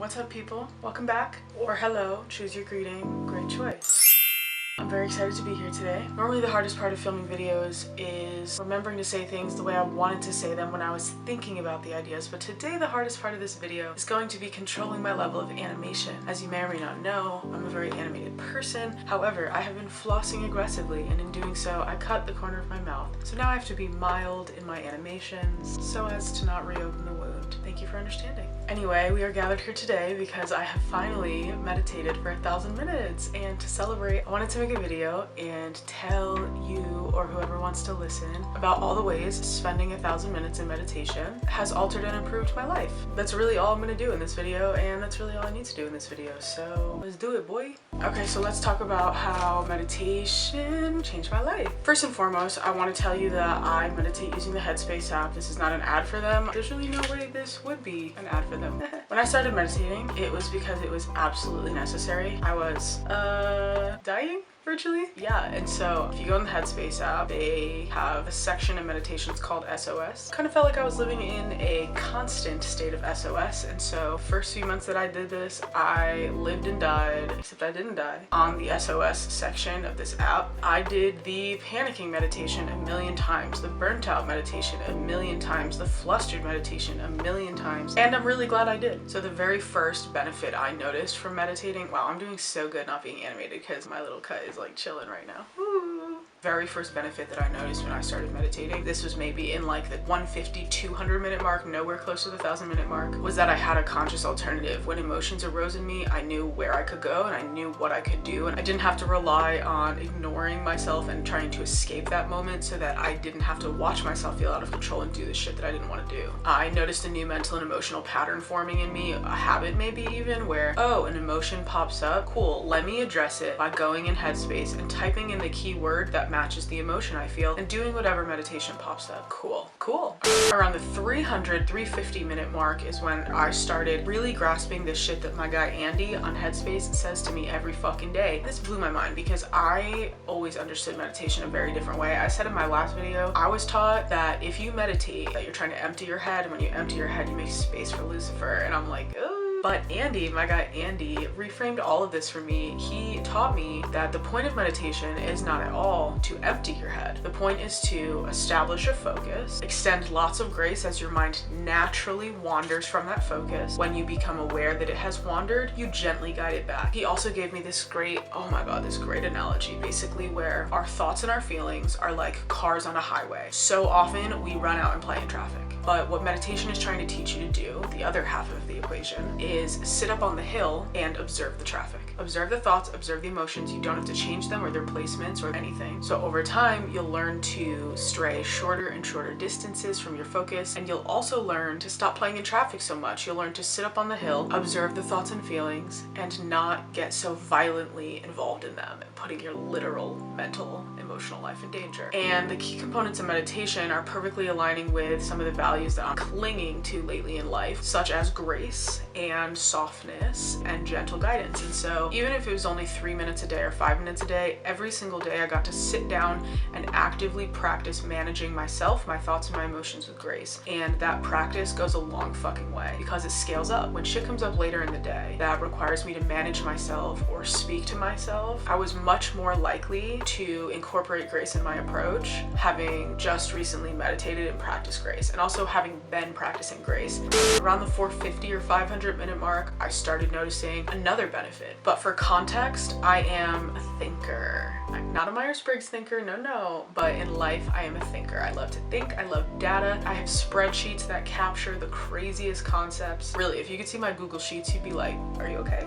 What's up, people? Welcome back, or hello, choose your greeting, great choice. I'm very excited to be here today. Normally the hardest part of filming videos is remembering to say things the way I wanted to say them when I was thinking about the ideas, but today the hardest part of this video is going to be controlling my level of animation. As you may or may not know, I'm a very animated person. However, I have been flossing aggressively, and in doing so, I cut the corner of my mouth. So now I have to be mild in my animations so as to not reopen the wound. Thank you for understanding. Anyway, we are gathered here today because I have finally meditated for 1,000 minutes, and to celebrate, I wanted to make a video and tell you or whoever wants to listen about all the ways spending 1,000 minutes in meditation has altered and improved my life. That's really all I'm gonna do in this video, and that's really all I need to do in this video, so let's do it, boy. Okay, so let's talk about how meditation changed my life. First and foremost, I want to tell you that I meditate using the Headspace app. This is not an ad for them. There's really no way this would be an ad for them. When I started meditating, it was because it was absolutely necessary. I was dying virtually. Yeah, and so if you go in the Headspace app, they have a section of meditations called SOS. Kind of felt like I was living in a constant state of SOS, and so first few months that I did this, I lived and died, except I didn't die, on the SOS section of this app. I did the panicking meditation 1,000,000 times, the burnt out meditation 1,000,000 times, the flustered meditation 1,000,000 times, and I'm really glad I did. So the very first benefit I noticed from meditating, wow, I'm doing so good not being animated because my little cut is like chilling right now. Woo. Very first benefit that I noticed when I started meditating, this was maybe in like the 150, 200 minute mark, nowhere close to the 1,000 minute mark, was that I had a conscious alternative. When emotions arose in me, I knew where I could go and I knew what I could do, and I didn't have to rely on ignoring myself and trying to escape that moment so that I didn't have to watch myself feel out of control and do the shit that I didn't want to do. I noticed a new mental and emotional pattern forming in me, a habit maybe even, where, oh, an emotion pops up, cool, let me address it by going in Headspace and typing in the keyword that matches the emotion I feel and doing whatever meditation pops up. Cool. Around the 300, 350 minute mark is when I started really grasping this shit that my guy Andy on Headspace says to me every fucking day. This blew my mind because I always understood meditation a very different way. I said in my last video, I was taught that if you meditate, that you're trying to empty your head, and when you empty your head, you make space for Lucifer, and I'm like, oh. But Andy, my guy Andy, reframed all of this for me. He taught me that the point of meditation is not at all to empty your head. The point is to establish a focus, extend lots of grace as your mind naturally wanders from that focus. When you become aware that it has wandered, you gently guide it back. He also gave me this great, oh my god, this great analogy, basically where our thoughts and our feelings are like cars on a highway. So often we run out and play in traffic. But what meditation is trying to teach you to do, the other half of the equation, is sit up on the hill and observe the traffic. Observe the thoughts, observe the emotions. You don't have to change them or their placements or anything. So over time, you'll learn to stray shorter and shorter distances from your focus, and you'll also learn to stop playing in traffic so much. You'll learn to sit up on the hill, observe the thoughts and feelings, and not get so violently involved in them, putting your literal mental, emotional life in danger. And the key components of meditation are perfectly aligning with some of the values that I'm clinging to lately in life, such as grace and softness and gentle guidance. And so even if it was only 3 minutes a day or 5 minutes a day, every single day I got to sit down and actively practice managing myself, my thoughts, and my emotions with grace. And that practice goes a long fucking way because it scales up. When shit comes up later in the day that requires me to manage myself or speak to myself, I was much more likely to incorporate grace in my approach, having just recently meditated and practiced grace, and also having been practicing grace. Around the 450 or 500 minute mark, I started noticing another benefit. But for context, I am a thinker. I'm not a Myers-Briggs thinker, no, but in life, I am a thinker. I love to think, I love data. I have spreadsheets that capture the craziest concepts. Really, if you could see my Google Sheets, you'd be like, are you okay?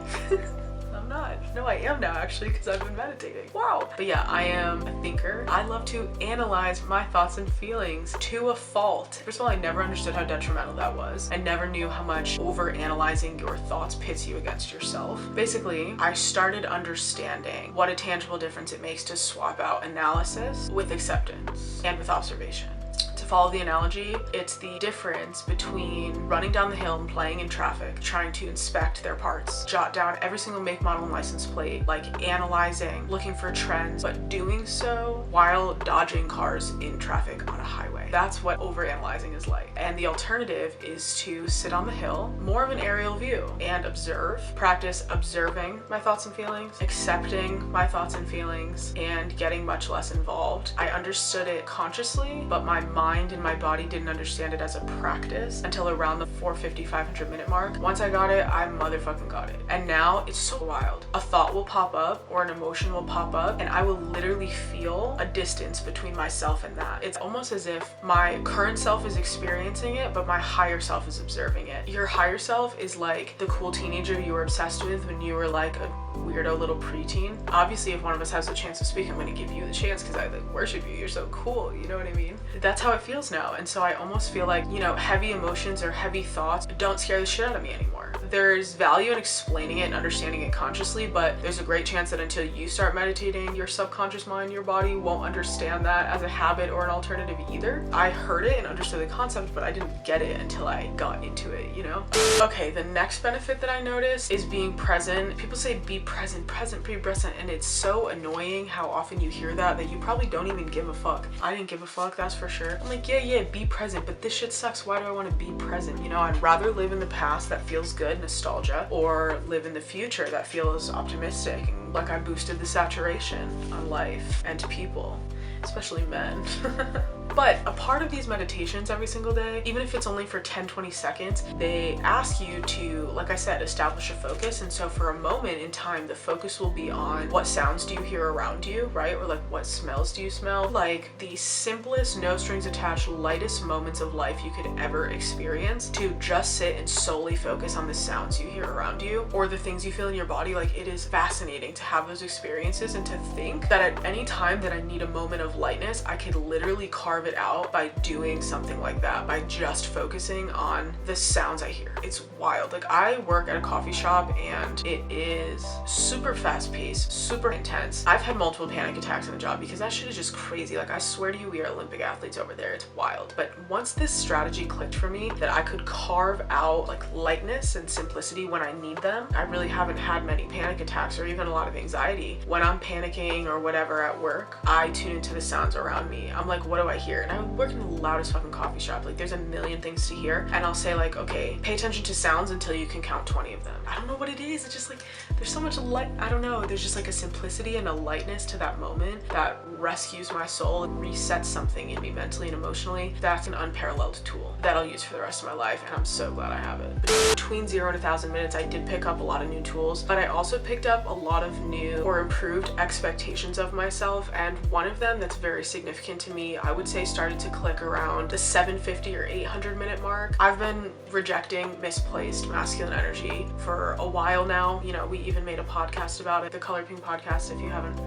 I'm not. No, I am now actually, because I've been meditating. Wow. But yeah, I am a thinker. I love to analyze my thoughts and feelings to a fault. First of all, I never understood how detrimental that was. I never knew how much over-analyzing your thoughts pits you against yourself. Basically, I started understanding what a tangible difference it makes to swap out analysis with acceptance and with observation. To follow the analogy, it's the difference between running down the hill and playing in traffic, trying to inspect their parts, jot down every single make, model, and license plate, like analyzing, looking for trends, but doing so while dodging cars in traffic on a highway. why. That's what overanalyzing is like. And the alternative is to sit on the hill, more of an aerial view, and observe, practice observing my thoughts and feelings, accepting my thoughts and feelings, and getting much less involved. I understood it consciously, but my mind and my body didn't understand it as a practice until around the 450, 500 minute mark. Once I got it, I motherfucking got it. And now it's so wild. A thought will pop up or an emotion will pop up, and I will literally feel a distance between myself and that. It's almost as if my current self is experiencing it, but my higher self is observing it. Your higher self is like the cool teenager you were obsessed with when you were like a weirdo little preteen. Obviously, if one of us has a chance to speak, I'm gonna give you the chance because I like worship you. You're so cool, you know what I mean? That's how it feels now. And so I almost feel like, you know, heavy emotions or heavy thoughts don't scare the shit out of me anymore. There's value in explaining it and understanding it consciously, but there's a great chance that until you start meditating, your subconscious mind, your body won't understand that as a habit or an alternative either. I heard it and understood the concept, but I didn't get it until I got into it, you know? Okay, the next benefit that I noticed is being present. People say be present, be present, and it's so annoying how often you hear that you probably don't even give a fuck. I didn't give a fuck, that's for sure. I'm like, yeah, be present, but this shit sucks. Why do I want to be present? You know, I'd rather live in the past that feels good, nostalgia, or live in the future that feels optimistic and like I boosted the saturation on life and people, especially men. But a part of these meditations every single day, even if it's only for 10-20 seconds, they ask you to, like I said, establish a focus. And so for a moment in time, the focus will be on what sounds do you hear around you, right? Or like what smells do you smell? Like the simplest, no strings attached, lightest moments of life you could ever experience, to just sit and solely focus on the sounds you hear around you or the things you feel in your body. Like it is fascinating to have those experiences and to think that at any time that I need a moment of lightness, I could literally carve it out by doing something like that, by just focusing on the sounds I hear. It's wild. Like I work at a coffee shop and it is super fast paced, super intense. I've had multiple panic attacks in the job because that shit is just crazy. Like I swear to you, we are Olympic athletes over there. It's wild. But once this strategy clicked for me that I could carve out like lightness and simplicity when I need them, I really haven't had many panic attacks or even a lot of anxiety. When I'm panicking or whatever at work, I tune into the sounds around me. I'm like, what do I hear? And I work in the loudest fucking coffee shop. Like there's a million things to hear. And I'll say like, okay, pay attention to sounds until you can count 20 of them. I don't know what it is. It's just like, there's so much light. I don't know. There's just like a simplicity and a lightness to that moment that rescues my soul and resets something in me mentally and emotionally. That's an unparalleled tool that I'll use for the rest of my life. And I'm so glad I have it. Between 0 and 1,000 minutes, I did pick up a lot of new tools, but I also picked up a lot of new or improved expectations of myself. And one of them that's very significant to me, I would say started to click around the 750 or 800 minute mark. I've been rejecting misplaced masculine energy for a while now. You know, we even made a podcast about it, the Color Pink podcast, if you haven't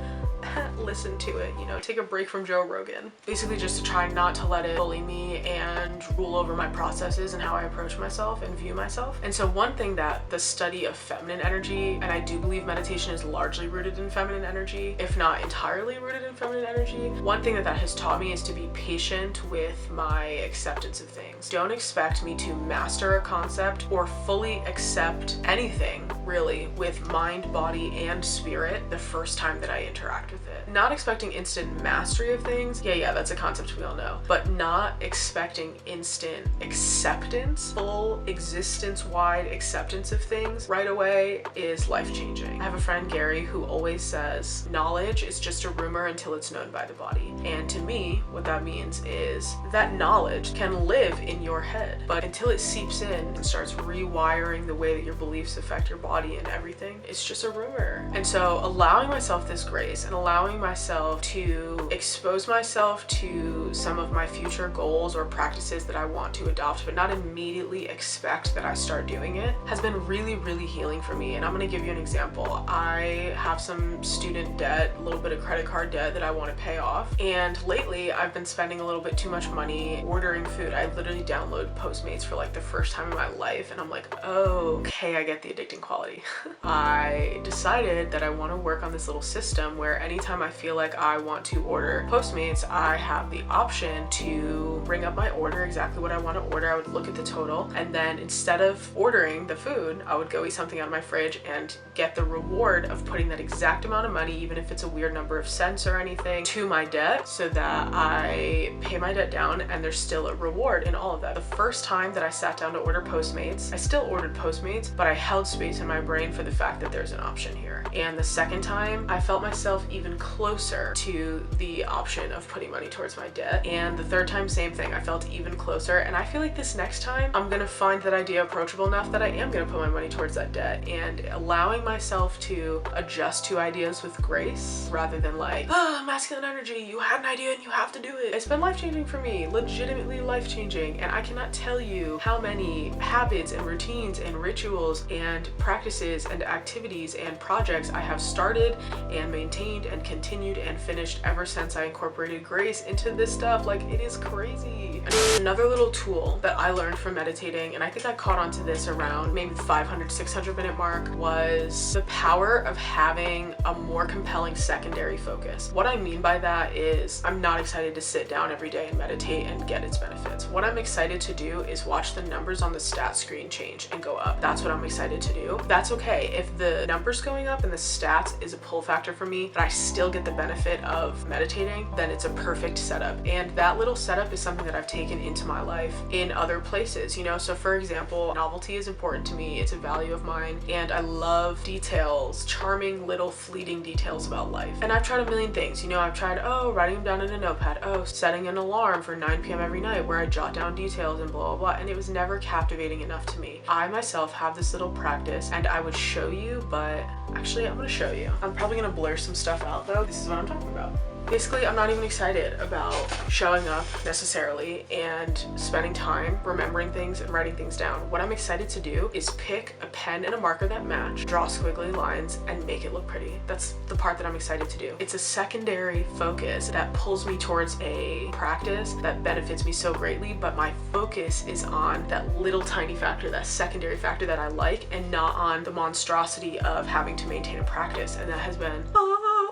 listen to it, you know, take a break from Joe Rogan. Basically just to try not to let it bully me and rule over my processes and how I approach myself and view myself. And so one thing that the study of feminine energy, and I do believe meditation is largely rooted in feminine energy, if not entirely rooted in feminine energy, one thing that has taught me is to be patient with my acceptance of things. Don't expect me to master a concept or fully accept anything really with mind, body, and spirit the first time that I interact with it. Not expecting instant mastery of things, yeah, that's a concept we all know, but not expecting instant acceptance, full existence-wide acceptance of things right away is life-changing. I have a friend, Gary, who always says, knowledge is just a rumor until it's known by the body. And to me, what that means is that knowledge can live in your head, but until it seeps in and starts rewiring the way that your beliefs affect your body and everything, it's just a rumor. And so allowing myself this grace and allowing myself to expose myself to some of my future goals or practices that I want to adopt, but not immediately expect that I start doing it, has been really, really healing for me. And I'm going to give you an example. I have some student debt, a little bit of credit card debt that I want to pay off. And lately I've been spending a little bit too much money ordering food. I literally downloaded Postmates for like the first time in my life. And I'm like, oh, okay, I get the addicting quality. I decided that I want to work on this little system where anytime I feel like I want to order Postmates, I have the option to bring up my order, exactly what I want to order. I would look at the total, and then instead of ordering the food, I would go eat something out of my fridge and get the reward of putting that exact amount of money, even if it's a weird number of cents or anything, to my debt, so that I pay my debt down and there's still a reward in all of that. The first time that I sat down to order Postmates, I still ordered Postmates, but I held space in my brain for the fact that there's an option here. And the second time, I felt myself even closer to the option of putting money towards my debt. And the third time, same thing, I felt even closer. And I feel like this next time, I'm gonna find that idea approachable enough that I am gonna put my money towards that debt, and allowing myself to adjust to ideas with grace rather than like, masculine energy, you had an idea and you have to do it. It's been life-changing for me, legitimately life-changing. And I cannot tell you how many habits and routines and rituals and practices and activities and projects I have started and maintained and continued and finished ever since I incorporated grace into this stuff. Like, it is crazy. Another little tool that I learned from meditating, and I think I caught onto this around maybe the 500-600 minute mark, was the power of having a more compelling secondary focus. What I mean by that is I'm not excited to sit down every day and meditate and get its benefits. What I'm excited to do is watch the numbers on the stat screen change and go up. That's what I'm excited to do. That's okay. If the numbers going up and the stats is a pull factor for me, but I still get the benefit of meditating, then it's a perfect setup. And that little setup is something that I've taken into my life in other places, you know? So for example, novelty is important to me. It's a value of mine, and I love details, charming little fleeting details about life. And I've tried a million things, you know? I've tried, writing them down in a notepad, setting an alarm for 9 p.m. every night where I jot down details and blah, blah, blah, and it was never captivating enough to me. I myself have this little practice, and I would show you, but actually I'm gonna show you. I'm probably gonna blur some stuff out though. This is what I'm talking about. Basically, I'm not even excited about showing up necessarily and spending time remembering things and writing things down. What I'm excited to do is pick a pen and a marker that match, draw squiggly lines, and make it look pretty. That's the part that I'm excited to do. It's a secondary focus that pulls me towards a practice that benefits me so greatly, but my focus is on that little tiny factor, that secondary factor that I like, and not on the monstrosity of having to maintain a practice. And that has been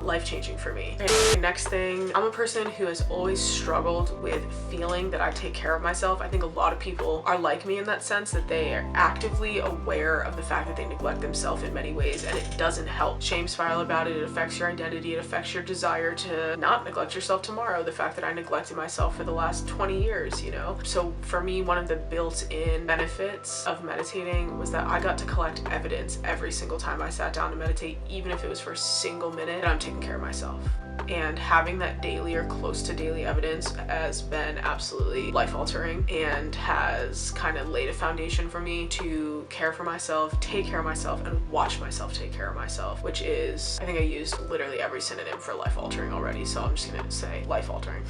life-changing for me. Okay, next thing, I'm a person who has always struggled with feeling that I take care of myself. I think a lot of people are like me in that sense, that they are actively aware of the fact that they neglect themselves in many ways, and it doesn't help. Shame spiral about it. It affects your identity. It affects your desire to not neglect yourself tomorrow. The fact that I neglected myself for the last 20 years, you know? So for me, one of the built-in benefits of meditating was that I got to collect evidence every single time I sat down to meditate, even if it was for a single minute, that I'm taking care of myself. And having that daily or close to daily evidence has been absolutely life-altering and has kind of laid a foundation for me to care for myself, take care of myself, and watch myself take care of myself, which is, I think I used literally every synonym for life-altering already, so I'm just gonna say life-altering.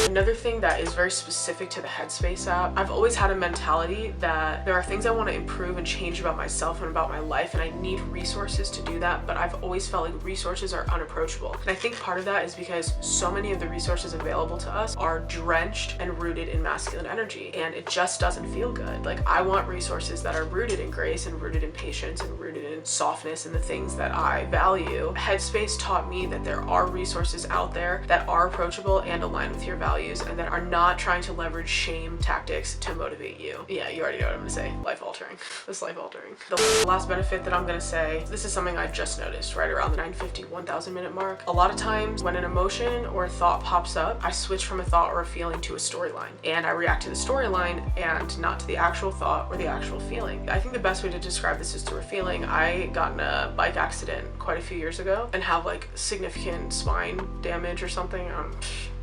Another thing that is very specific to the Headspace app, I've always had a mentality that there are things I want to improve and change about myself and about my life, and I need resources to do that, but I've always felt like resources are unapproachable. And I think part of that is because so many of the resources available to us are drenched and rooted in masculine energy, and it just doesn't feel good. Like, I want resources that are rooted in grace and rooted in patience and rooted in softness and the things that I value. Headspace taught me that there are resources out there that are approachable and aligned with your values, and that are not trying to leverage shame tactics to motivate you. Yeah, you already know what I'm gonna say. Life-altering. This life-altering. The last benefit that I'm gonna say, this is something I just noticed right around the 950-1000 minute mark. A lot of times when an emotion or a thought pops up, I switch from a thought or a feeling to a storyline, and I react to the storyline and not to the actual thought or the actual feeling. I think the best way to describe this is through a feeling. I got in a bike accident quite a few years ago and have like significant spine damage or something.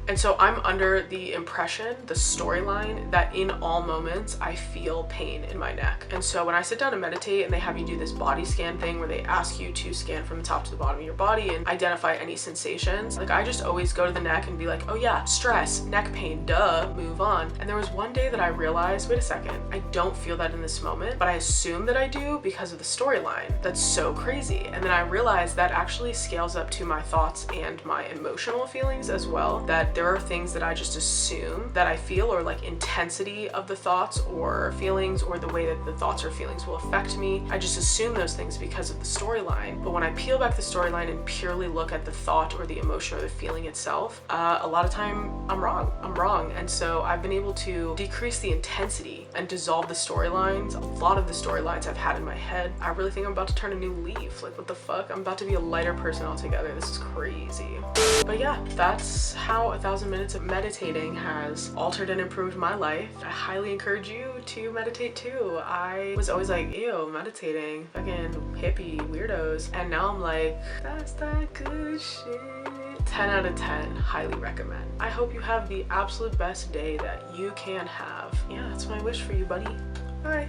And so I'm under the impression, the storyline, that in all moments I feel pain in my neck. And so when I sit down to meditate and they have you do this body scan thing where they ask you to scan from the top to the bottom of your body and identify any sensations, like I just always go to the neck and be like, oh yeah, stress, neck pain, duh, move on. And there was one day that I realized, wait a second, I don't feel that in this moment, but I assume that I do because of the storyline. That's so crazy. And then I realized that actually scales up to my thoughts and my emotional feelings as well, that there are things that I just assume that I feel, or like intensity of the thoughts or feelings, or the way that the thoughts or feelings will affect me. I just assume those things because of the storyline. But when I peel back the storyline and purely look at the thought or the emotion or the feeling itself, a lot of time I'm wrong. And so I've been able to decrease the intensity and dissolve the storylines. A lot of the storylines I've had in my head, I really think I'm about to turn a new leaf. Like, what the fuck? I'm about to be a lighter person altogether. This is crazy. But yeah, that's how 1,000 minutes of meditating has altered and improved my life. I highly encourage you to meditate too. I was always like, ew, meditating, fucking hippie weirdos. And now I'm like, that's that good shit. 10 out of 10, highly recommend. I hope you have the absolute best day that you can have. Yeah, that's my wish for you, buddy. Bye.